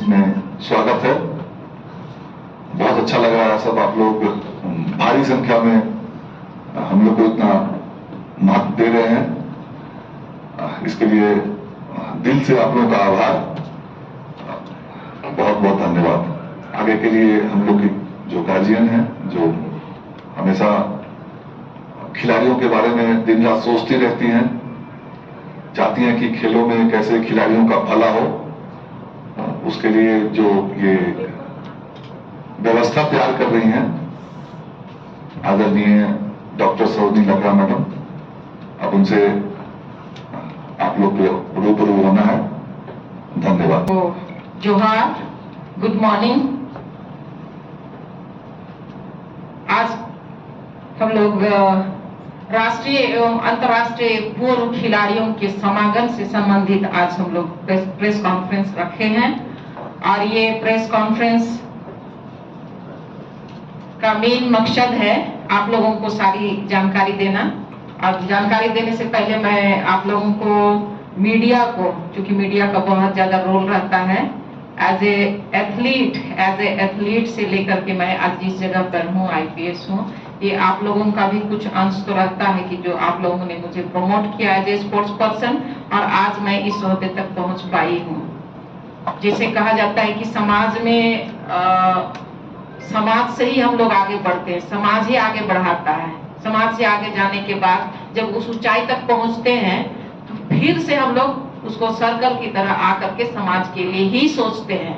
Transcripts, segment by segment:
में स्वागत है। बहुत अच्छा लग रहा है, सब आप लोग भारी संख्या में हम लोग को इतना महत्व दे रहे हैं, इसके लिए दिल से आप लोगों का आभार, बहुत बहुत धन्यवाद। आगे के लिए हम लोग की जो गार्जियन हैं, जो हमेशा खिलाड़ियों के बारे में दिन रात सोचती रहती हैं, चाहती हैं कि खेलों में कैसे खिलाड़ियों का भला हो, उसके लिए जो ये व्यवस्था तैयार कर रही हैं आदरणीय डॉक्टर सरोजिनी लकड़ा मैडम, अब उनसे आप लोग के रूबरू होना है। धन्यवाद। जोहार, गुड मॉर्निंग। आज हम लोग राष्ट्रीय एवं अंतर्राष्ट्रीय पूर्व खिलाड़ियों के समागम से संबंधित आज हम लोग प्रेस कॉन्फ्रेंस रखे हैं और ये प्रेस कॉन्फ्रेंस का मेन मकसद है आप लोगों को सारी जानकारी देना। और जानकारी देने से पहले मैं आप लोगों को मीडिया को, क्योंकि मीडिया का बहुत ज्यादा रोल रहता है, एज ए एथलीट से लेकर के मैं आज जिस जगह पर हूँ, IPS हूँ, ये आप लोगों का भी कुछ अंश तो रहता है कि जो आप लोगों ने मुझे प्रमोट किया एज ए स्पोर्ट्स पर्सन और आज मैं इस ओहदे तक पहुँच पाई हूँ। जैसे कहा जाता है कि समाज में समाज से ही हम लोग आगे बढ़ते हैं, समाज ही आगे बढ़ाता है। समाज से आगे जाने के बाद जब उस ऊंचाई तक पहुंचते हैं तो फिर से हम लोग उसको सर्कल की तरह आकर के समाज के लिए ही सोचते हैं।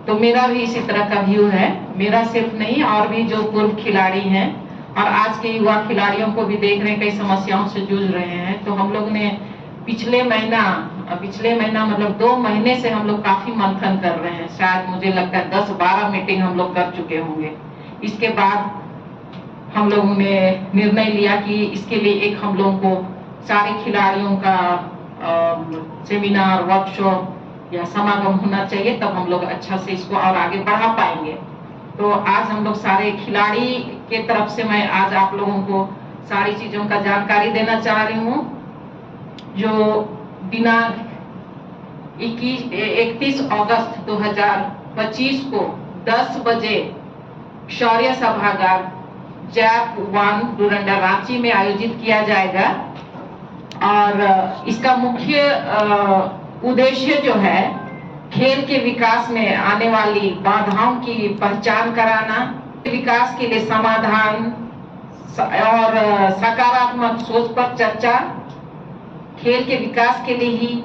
तो मेरा भी इसी तरह का व्यू है, मेरा सिर्फ नहीं, और भी जो पूर्व खिलाड़ी हैं और आज के युवा खिलाड़ियों को भी देख रहे हैं, कई समस्याओं से जूझ रहे हैं। तो हम लोग ने पिछले महीना मतलब 2 महीने से हम लोग काफी मंथन कर रहे हैं। शायद मुझे लगता है 10-12 मीटिंग हम लोग कर चुके होंगे। इसके बाद हम लोगों ने निर्णय लिया कि इसके लिए एक हम लोगों को सारे खिलाड़ियों का सेमिनार, वर्कशॉप या समागम होना चाहिए, तब हम लोग अच्छा से इसको और आगे बढ़ा पाएंगे। तो आज हम लोग सारे खिलाड़ी के तरफ से मैं आज आप लोगों को सारी चीजों का जानकारी देना चाह रही हूँ। जो दिनांक 31 अगस्त 2025 को 10 बजे शौर्य सभागार जैप 1 डोरंडा रांची में आयोजित किया जाएगा और इसका मुख्य उद्देश्य जो है खेल के विकास में आने वाली बाधाओं की पहचान कराना, विकास के लिए समाधान और सकारात्मक सोच पर चर्चा, खेल के विकास के लिए ही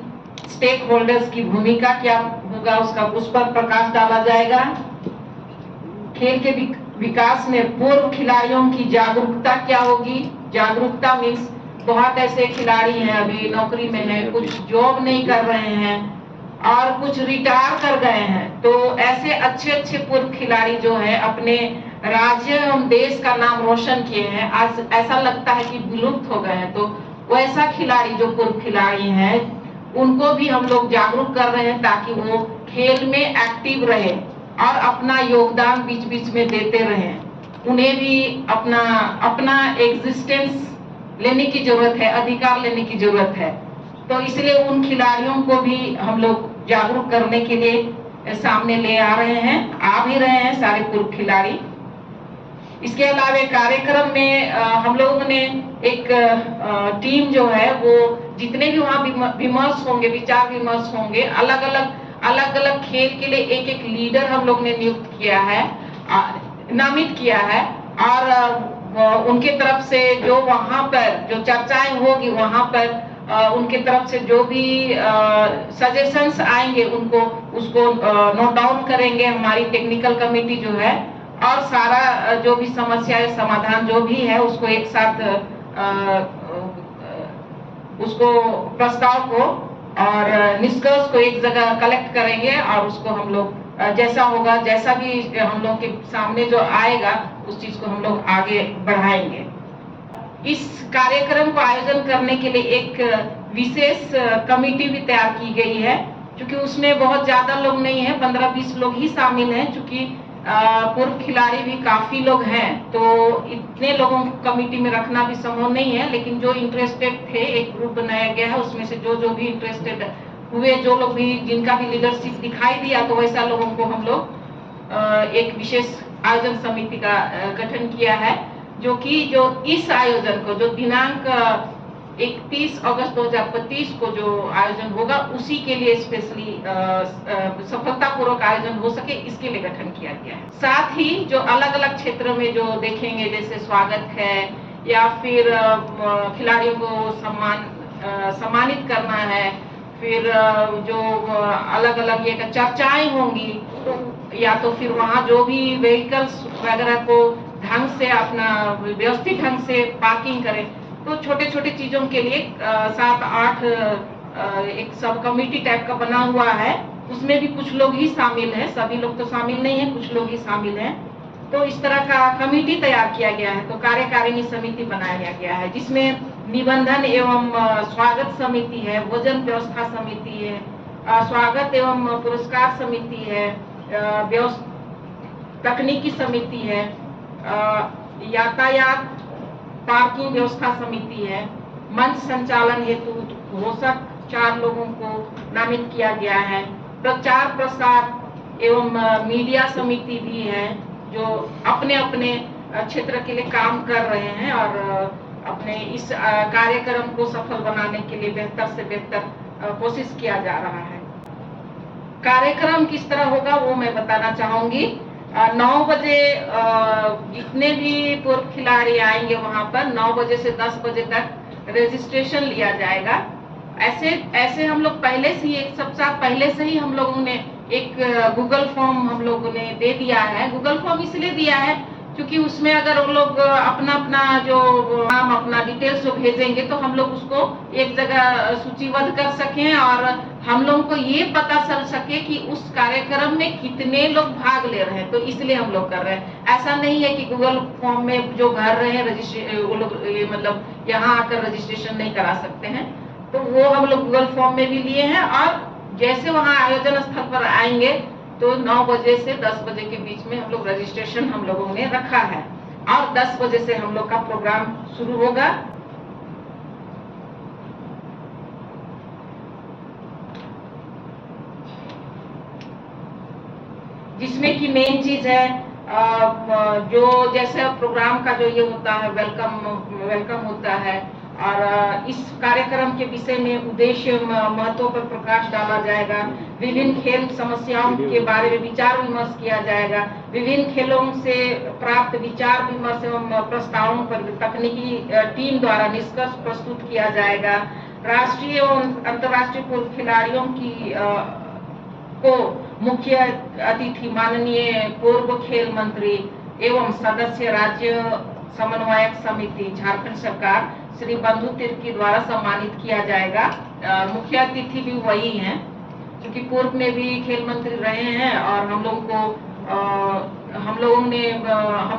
स्टेक होल्डर्स की भूमिका क्या होगा उस पर प्रकाश डाला जाएगा। खेल के विकास में पूर्व खिलाड़ियों की जागरूकता क्या होगी। जागरूकता मीन्स बहुत ऐसे खिलाड़ी हैं अभी नौकरी में हैं, कुछ जॉब नहीं कर रहे हैं और कुछ रिटायर कर गए हैं। तो ऐसे अच्छे पूर्व खिलाड़ी जो है अपने राज्य एवं देश का नाम रोशन किए हैं, आज ऐसा लगता है कि विलुप्त हो गए हैं। तो वैसा खिलाड़ी जो पूर्व खिलाड़ी हैं उनको भी हम लोग जागरूक कर रहे हैं ताकि वो खेल में एक्टिव रहे और अपना योगदान बीच बीच में देते रहें। उन्हें भी अपना एग्जिस्टेंस लेने की जरूरत है, अधिकार लेने की जरूरत है। तो इसलिए उन खिलाड़ियों को भी हम लोग जागरूक करने के लिए सामने ले आ रहे हैं, आ भी रहे हैं सारे पूर्व खिलाड़ी। इसके अलावा कार्यक्रम में हम लोगों ने एक टीम जो है वो जितने भी वहाँ विमर्श होंगे, विचार विमर्श होंगे, अलग अलग खेल के लिए एक लीडर हम लोग ने नियुक्त किया है, नामित किया है और उनके तरफ से जो वहाँ पर जो चर्चाएं होगी वहाँ पर उनके तरफ से जो भी सजेशंस आएंगे उसको नोट डाउन करेंगे हमारी टेक्निकल कमेटी जो है, और सारा जो भी समस्या है समाधान जो भी है उसको एक साथ उसको प्रस्ताव को और निष्कर्ष को एक जगह कलेक्ट करेंगे और उसको हम लोग जैसा होगा, जैसा भी हम लोग के सामने जो आएगा उस चीज को हम लोग आगे बढ़ाएंगे। इस कार्यक्रम को आयोजन करने के लिए एक विशेष कमेटी भी तैयार की गई है, क्योंकि उसमें बहुत ज्यादा लोग नहीं है, 15-20 लोग ही शामिल हैं। क्योंकि पूर्व खिलाड़ी भी काफी लोग हैं तो इतने लोगों को कमेटी में रखना भी संभव नहीं है, लेकिन जो इंटरेस्टेड थे एक ग्रुप बनाया गया है, उसमें से जो भी इंटरेस्टेड हुए जो लोग भी जिनका भी लीडरशिप दिखाई दिया, तो वैसा लोगों को हम लोग एक विशेष आयोजन समिति का गठन किया है, जो कि जो इस आयोजन को जो दिनांक 31 अगस्त 2025 को जो आयोजन होगा उसी के लिए स्पेशली सफलतापूर्वक आयोजन हो सके, इसके लिए गठन किया गया है। साथ ही जो अलग अलग क्षेत्रों में जो देखेंगे, जैसे स्वागत है या फिर खिलाड़ियों को सम्मानित करना है, फिर जो अलग अलग ये चर्चाएं होंगी, तो या तो फिर वहाँ जो भी व्हीकल्स वगैरह को ढंग से अपना व्यवस्थित ढंग से पार्किंग करें, तो छोटे छोटे चीजों के लिए 7-8 एक सब कमेटी टाइप का बना हुआ है। उसमें भी कुछ लोग ही शामिल हैं, सभी लोग तो शामिल नहीं है, कुछ लोग ही शामिल हैं। तो इस तरह का कमेटी तैयार किया गया है। तो कार्यकारिणी समिति बनाया गया है, जिसमें निबंधन एवं स्वागत समिति है, भोजन व्यवस्था समिति है, स्वागत एवं पुरस्कार समिति है, तकनीकी समिति है, यातायात पार्किंग व्यवस्था समिति है, मंच संचालन हेतु घोषक 4 लोगों को नामित किया गया है, प्रचार प्रसार एवं मीडिया समिति भी है, जो अपने अपने क्षेत्र के लिए काम कर रहे हैं और अपने इस कार्यक्रम को सफल बनाने के लिए बेहतर से बेहतर कोशिश किया जा रहा है। कार्यक्रम किस तरह होगा वो मैं बताना चाहूंगी। 9 बजे जितने भी पूर्व खिलाड़ी आएंगे वहां पर 9 बजे से 10 बजे तक रजिस्ट्रेशन लिया जाएगा। ऐसे हम लोग पहले से ही एक सप्ताह पहले से ही हम लोगों ने एक गूगल फॉर्म हम लोगों ने दे दिया है। गूगल फॉर्म इसलिए दिया है क्योंकि उसमें अगर वो लोग अपना जो नाम अपना डिटेल्स जो भेजेंगे तो हम लोग उसको एक जगह सूचीबद्ध कर सकें और हम लोगों को ये पता चल सके कि उस कार्यक्रम में कितने लोग भाग ले रहे हैं। तो इसलिए हम लोग कर रहे हैं। ऐसा नहीं है कि गूगल फॉर्म में जो भर रहे हैं वो लोग मतलब यहाँ आकर रजिस्ट्रेशन नहीं करा सकते हैं। तो वो हम लोग गूगल फॉर्म में भी लिए हैं और जैसे वहाँ आयोजन स्थल पर आएंगे तो 9 बजे से 10 बजे के बीच में हम लोग रजिस्ट्रेशन हम लोगों ने रखा है और 10 बजे से हम लोग का प्रोग्राम शुरू होगा। जिसमें कि मेन चीज है जो जैसे प्रोग्राम का जो ये होता है वेलकम होता है और इस कार्यक्रम के विषय में उद्देश्य महत्व पर प्रकाश डाला जाएगा। विभिन्न खेल समस्याओं के बारे में विचार विमर्श किया जाएगा। विभिन्न खेलों से प्राप्त विचार विमर्श एवं प्रस्तावों पर तकनीकी टीम द्वारा निष्कर्ष प्रस्तुत किया जाएगा। राष्ट्रीय एवं अंतर्राष्ट्रीय पूर्व खिलाड़ियों की को मुख्य अतिथि माननीय पूर्व खेल मंत्री एवं सदस्य राज्य समन्वयक समिति झारखंड सरकार श्री बंधु तिर्की द्वारा सम्मानित किया जाएगा। मुख्य अतिथि भी वही हैं क्योंकि पूर्व में भी खेल मंत्री रहे हैं और हम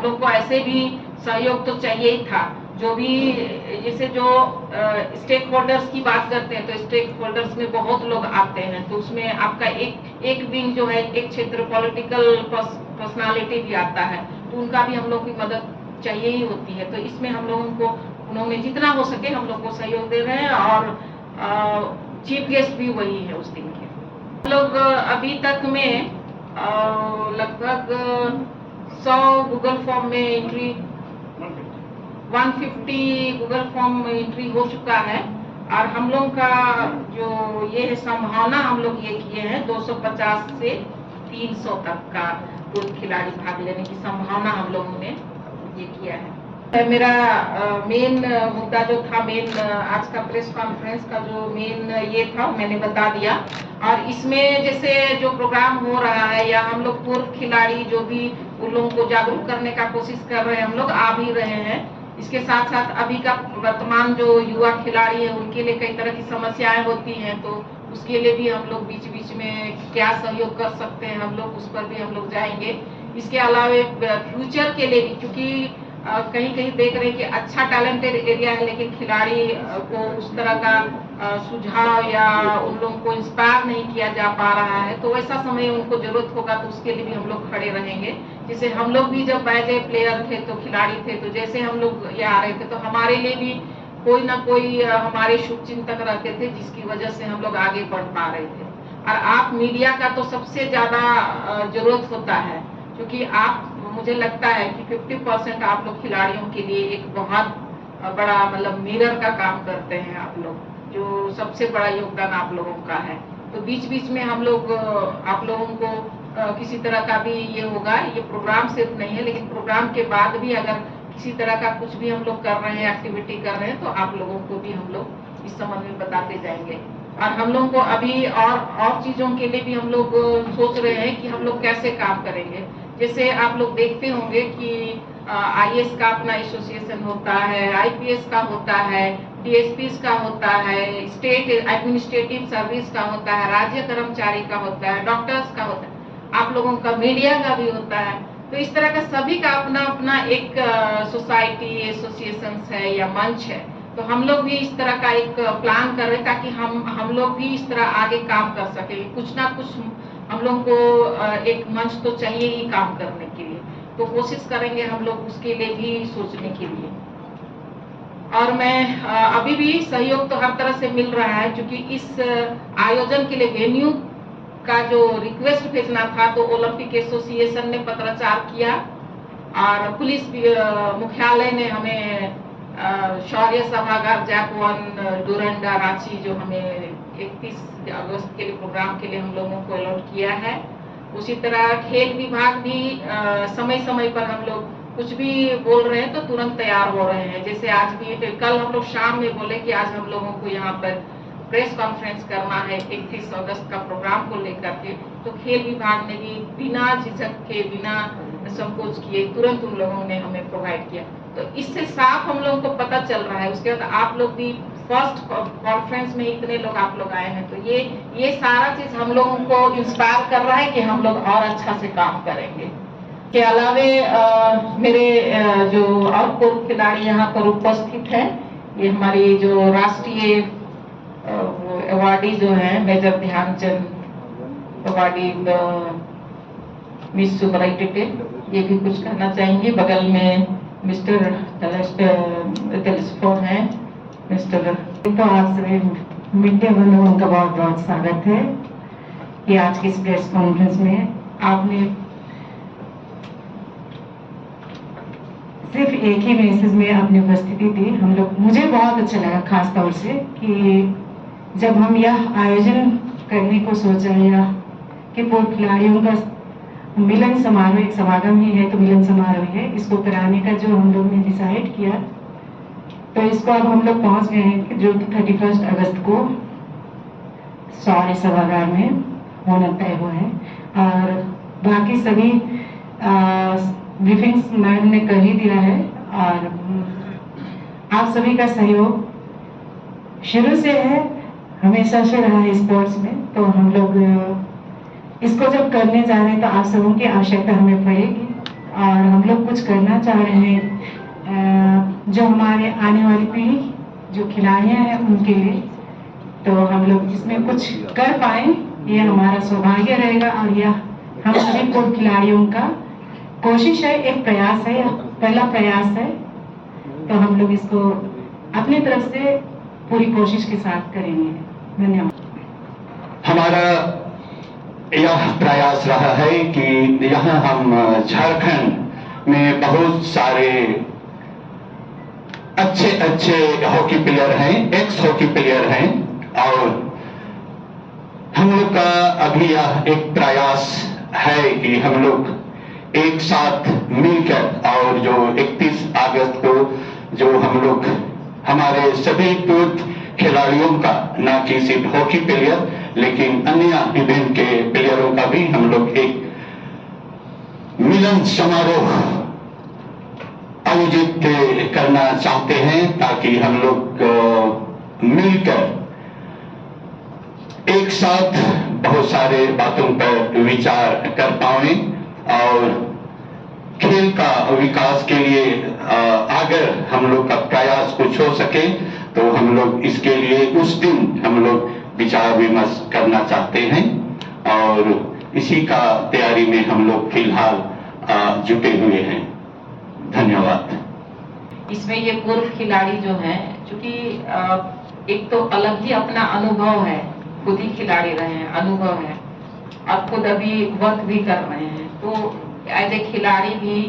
लोग को ऐसे भी सहयोग तो चाहिए ही था। जो भी जैसे जो स्टेक होल्डर्स की बात करते हैं तो स्टेक होल्डर्स में बहुत लोग आते हैं, तो उसमें आपका एक विंग जो है एक क्षेत्र पॉलिटिकल पर्सनालिटी भी आता है, तो उनका भी हम लोग की मदद चाहिए ही होती है। तो इसमें हम लोगों को उन्होंने जितना हो सके हम लोग को सहयोग दे रहे हैं और चीफ गेस्ट भी वही है उस दिन के। हम लोग अभी तक में लगभग 100 गूगल फॉर्म में एंट्री 150 गूगल फॉर्म में एंट्री हो चुका है और हम लोग का जो ये है संभावना हम लोग ये किए हैं 250 से 300 तक का पूर्व खिलाड़ी भाग लेने की संभावना हम लोगों ने ये किया है। मेरा मेन मुद्दा जो था आज का प्रेस कॉन्फ्रेंस का जो मेन ये था मैंने बता दिया। और इसमें जैसे जो प्रोग्राम हो रहा है या हम लोग पूर्व खिलाड़ी जो भी उन लोगों को जागरूक करने का कोशिश कर रहे हैं, हम लोग आ भी रहे हैं। इसके साथ साथ अभी का वर्तमान जो युवा खिलाड़ी है उनके लिए कई तरह की समस्याएं होती हैं, तो उसके लिए भी हम लोग बीच बीच में क्या सहयोग कर सकते हैं हम लोग उस पर भी हम लोग जाएंगे। इसके अलावा फ्यूचर के लिए भी, क्योंकि कहीं कहीं देख रहे हैं कि अच्छा टैलेंटेड एरिया है लेकिन खिलाड़ी को उस तरह का सुझाव या उन लोगों को इंस्पायर नहीं किया जा पा रहा है, तो वैसा समय उनको जरूरत होगा तो उसके लिए भी हम लोग खड़े रहेंगे। जैसे हम लोग भी जब एज ए प्लेयर थे तो खिलाड़ी थे, तो जैसे हम लोग यहाँ आ रहे थे तो हमारे लिए भी कोई ना कोई हमारे शुभचिंतक रहते थे जिसकी वजह से हम लोग आगे बढ़ पा रहे थे। और आप मीडिया का तो सबसे ज्यादा जरूरत होता है, क्योंकि आप, मुझे लगता है कि 50% आप लोग खिलाड़ियों के लिए एक बहुत बड़ा मतलब मिरर का काम करते हैं आप लोग, जो सबसे बड़ा योगदान आप लोगों का है। तो बीच बीच में हम लोग आप लोगों को किसी तरह का भी ये होगा, ये प्रोग्राम सिर्फ नहीं है लेकिन प्रोग्राम के बाद भी अगर किसी तरह का कुछ भी हम लोग कर रहे हैं, एक्टिविटी कर रहे हैं, तो आप लोगों को भी हम लोग इस संबंध में बताते जाएंगे। और हम लोग को अभी और चीजों के लिए भी हम लोग सोच रहे हैं कि हम लोग कैसे काम करेंगे। जैसे आप लोग देखते होंगे कि IAS का अपना एसोसिएशन होता है, IPS का होता है, DSPs का होता है, स्टेट एडमिनिस्ट्रेटिव सर्विस का होता है, राज्य कर्मचारी का होता है, डॉक्टर्स का होता है, आप लोगों का मीडिया का भी होता है। तो इस तरह का सभी का अपना अपना एक सोसाइटी, एसोसिएशन है या मंच है। तो हम लोग भी इस तरह का एक प्लान कर रहे हैं ताकि हम लोग भी इस तरह आगे काम कर सके। कुछ ना कुछ हम लोग को एक मंच तो चाहिए ही काम करने के लिए, तो कोशिश करेंगे हम लोग उसके लिए भी सोचने के लिए। और मैं अभी भी सहयोग तो हर तरह से मिल रहा है, क्योंकि इस आयोजन के लिए वेन्यू का जो रिक्वेस्ट भेजना था तो ओलंपिक एसोसिएशन ने पत्राचार किया और पुलिस मुख्यालय ने हमें शौर्य सभागार जैप 1 डुरंडा रांची जो हमें 31 अगस्त के लिए प्रोग्राम के लिए हम लोगों को अलॉट किया है। उसी तरह खेल विभाग भी समय समय पर हम लोग कुछ भी बोल रहे हैं तो तुरंत तैयार हो रहे हैं। जैसे आज भी, कल हम लोग शाम में बोले कि आज हम लोगों को यहाँ पर प्रेस कॉन्फ्रेंस करना है 31 अगस्त का प्रोग्राम को लेकर के, तो खेल विभाग ने भी बिना झिझक के, बिना संकोच किए तुरंत उन लोगों ने हमें प्रोवाइड किया। तो इससे साफ हम लोगों को पता चल रहा है। उसके बाद आप लोग भी फर्स्ट कॉन्फ्रेंस में इतने लोग आप लोग आए हैं, तो ये सारा चीज हम लोगों को इंस्पायर कर रहा है कि हम लोग और अच्छा से काम करेंगे। के अलावे मेरे जो और पूर्व खिलाड़ी यहाँ पर उपस्थित हैं, ये हमारी जो राष्ट्रीय अवार्डी जो है major Dhyanchand awardee miss Subrai Tete, ये भी कुछ कहना चाहेंगे। बगल में मिस्टर टेलीस्फोन है, मिस्टर। तो आप सभी मीडिया बंधुओं का बहुत बहुत स्वागत है कि आज की इस प्रेस कॉन्फ्रेंस में आपने सिर्फ एक ही मैसेज में अपनी उपस्थिति दी। हम लोग, मुझे बहुत अच्छा लगा खास तौर से कि जब हम यह आयोजन करने को सोचा या कि पूर्व खिलाड़ियों का मिलन समारोह, एक समागम ही है तो मिलन समारोह है, इसको कराने का जो हम लोग ने डिसाइड किया, तो इसको अब हम लोग पहुंच गए हैं जो कि 31 अगस्त को शौर्य सभागार में होना तय हुआ है। और बाकी सभी ब्रीफिंग्स मैम ने कर ही दिया है। और आप सभी का सहयोग शुरू से है, हमेशा से रहा है स्पोर्ट्स में। तो हम लोग इसको जब करने जा रहे हैं तो आप सबों की आवश्यकता हमें पड़ेगी और हम लोग कुछ करना चाह रहे हैं जो हमारे आने वाली पीढ़ी जो खिलाड़ियां हैं उनके लिए। तो हम लोग इसमें कुछ कर पाए, ये हमारा सौभाग्य रहेगा। और यह हम सभी पूर्व खिलाड़ियों का कोशिश है, एक प्रयास है, पहला प्रयास है। तो हम लोग इसको अपनी तरफ से पूरी कोशिश के साथ करेंगे। धन्यवाद। हमारा यह प्रयास रहा है कि यहाँ हम झारखंड में बहुत सारे अच्छे अच्छे हॉकी प्लेयर हैं, एक्स हॉकी प्लेयर हैं, और हम लोग का अभी यह एक प्रयास है कि हम लोग एक साथ मिलकर और जो 31 अगस्त को जो हम लोग हमारे सभी पूर्व खिलाड़ियों का, न कि सिर्फ हॉकी प्लेयर लेकिन अन्य इवेंट के प्लेयरों का भी हम लोग एक मिलन समारोह आयोजित करना चाहते हैं ताकि हम लोग मिलकर एक साथ बहुत सारे बातों पर विचार कर पाएं और खेल का विकास के लिए अगर हम लोग का प्रयास कुछ हो सके तो हम लोग इसके लिए उस दिन हम लोग विचार विमर्श करना चाहते हैं और इसी का तैयारी में हम लोग फिलहाल जुटे हुए हैं। धन्यवाद। इसमें ये पूर्व खिलाड़ी जो हैं क्योंकि एक तो अलग ही अपना अनुभव है, खुद ही खिलाड़ी रहे हैं, अनुभव है और खुद अभी वर्क भी कर रहे हैं, तो एज ए खिलाड़ी भी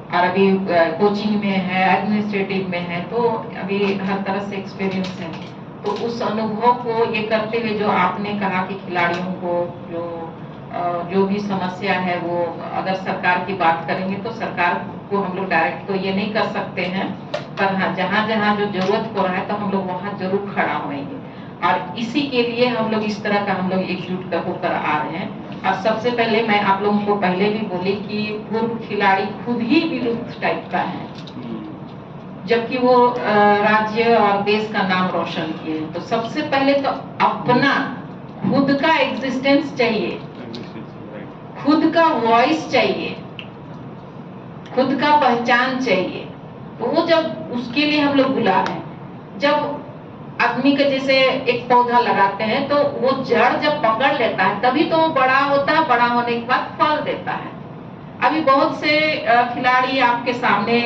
और अभी कोचिंग में है, एडमिनिस्ट्रेटिव में है, तो अभी हर तरह से एक्सपीरियंस है। तो उस अनुभव को ये करते हुए जो आपने कहा कि खिलाड़ियों को जो भी समस्या है वो अगर सरकार की बात करेंगे तो सरकार को हम लोग डायरेक्ट तो ये नहीं कर सकते हैं, पर हाँ जहाँ जहाँ जो जरूरत हो रहा है तो हम लोग वहाँ जरूर खड़ा होंगे और इसी के लिए हम लोग इस तरह का हम लोग एकजुट होकर आ रहे हैं। और सबसे पहले मैं आप लोगों को पहले भी बोली कि पूर्व खिलाड़ी खुद ही विलुप्त टाइप का है, जबकि वो राज्य और देश का नाम रोशन किए। तो सबसे पहले तो अपना खुद का एग्जिस्टेंस चाहिए, खुद का वॉइस चाहिए, खुद का पहचान चाहिए। तो वो जब उसके लिए हम लोग बुला रहे हैं, जब आदमी के जैसे एक पौधा लगाते हैं तो वो जड़ जब पकड़ लेता है तभी तो वो बड़ा होता है, बड़ा होने के बाद फल देता है। अभी बहुत से खिलाड़ी आपके सामने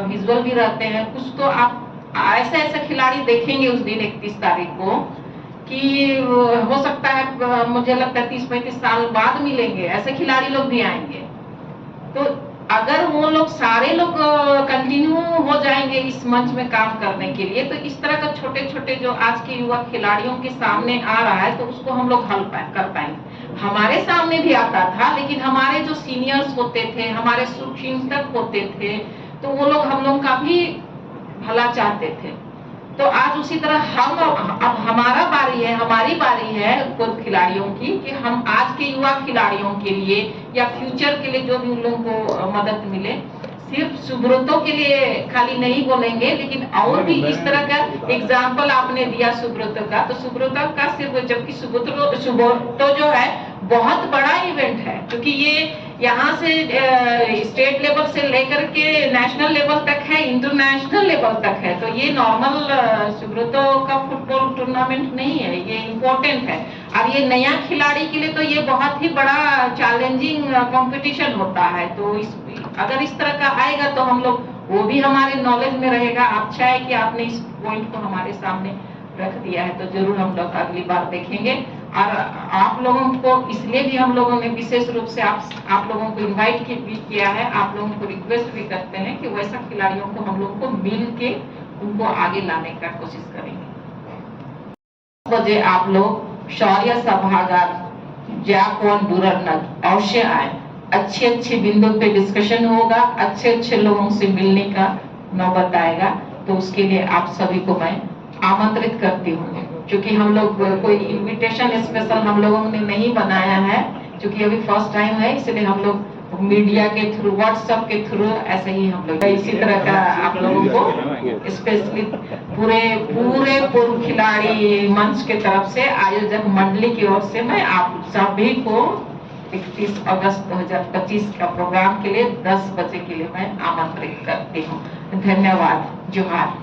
विजुअल भी रहते हैं, कुछ तो आप ऐसे ऐसे खिलाड़ी देखेंगे उस दिन 31 तारीख को कि हो सकता है मुझे लगता है 30-35 साल बाद मिलेंगे, ऐसे खिलाड़ी लोग भी आएंगे। तो अगर वो लोग सारे लोग कंटिन्यू हो जाएंगे इस मंच में काम करने के लिए, तो इस तरह का छोटे छोटे जो आज के युवा खिलाड़ियों के सामने आ रहा है तो उसको हम लोग हल कर पाएंगे। हमारे सामने भी आता था, लेकिन हमारे जो सीनियर्स होते थे, हमारे शुभचिंतक होते थे, तो वो लोग हम लोग का भी भला चाहते थे। तो आज उसी तरह हम अब हमारा बारी है, हमारी बारी है पूर्व खिलाड़ियों की कि हम आज के युवा खिलाड़ियों के लिए या फ्यूचर के लिए जो भी उन लोगों को मदद मिले, सिर्फ सुब्रतो के लिए खाली नहीं बोलेंगे, लेकिन और भी इस तरह का एग्जाम्पल आपने दिया सुब्रतो का, तो सुब्रतो का सिर्फ, जबकि सुब्रतो जो है बहुत बड़ा इवेंट है, क्योंकि ये यहाँ से स्टेट लेवल से लेकर के नेशनल लेवल तक है, इंटरनेशनल लेवल तक है। तो ये नॉर्मल सुब्रतो का फुटबॉल टूर्नामेंट नहीं है, ये इम्पोर्टेंट है। और ये नया खिलाड़ी के लिए तो ये बहुत ही बड़ा चैलेंजिंग कंपटीशन होता है। तो अगर इस तरह का आएगा तो हम लोग, वो भी हमारे नॉलेज में रहेगा। अच्छा है कि आपने इस पॉइंट को हमारे सामने रख दिया है, तो जरूर हम लोग अगली बार देखेंगे। और आप लोगों को इसलिए भी हम लोगों ने विशेष रूप से आप लोगों को इनवाइट भी किया है, आप लोगों को रिक्वेस्ट भी करते हैं कि वैसा खिलाड़ियों को हम लोग को मिल के उनको आगे लाने का कोशिश करेंगे। 10 बजे आप लोग शौर्य सभागार जैकवान डुररनग अवश्य आए। अच्छे बिंदु पे डिस्कशन होगा, अच्छे लोगों से मिलने का नौबत आएगा, तो उसके लिए आप सभी को मैं आमंत्रित करती हूँ। क्योंकि हम लोग कोई इनविटेशन स्पेशल हम लोगों ने नहीं बनाया है, क्योंकि अभी फर्स्ट टाइम है, इसलिए हम लोग मीडिया के थ्रू, व्हाट्सएप के थ्रू ऐसे ही हम लोग इसी तरह का आप लोगों को स्पेशली पूरे पूर्व खिलाड़ी मंच के तरफ से, आयोजक मंडली की ओर से मैं आप सभी को 31 अगस्त 2025 का प्रोग्राम के लिए 10 बजे के लिए मैं आमंत्रित करती हूँ। धन्यवाद। जोहार।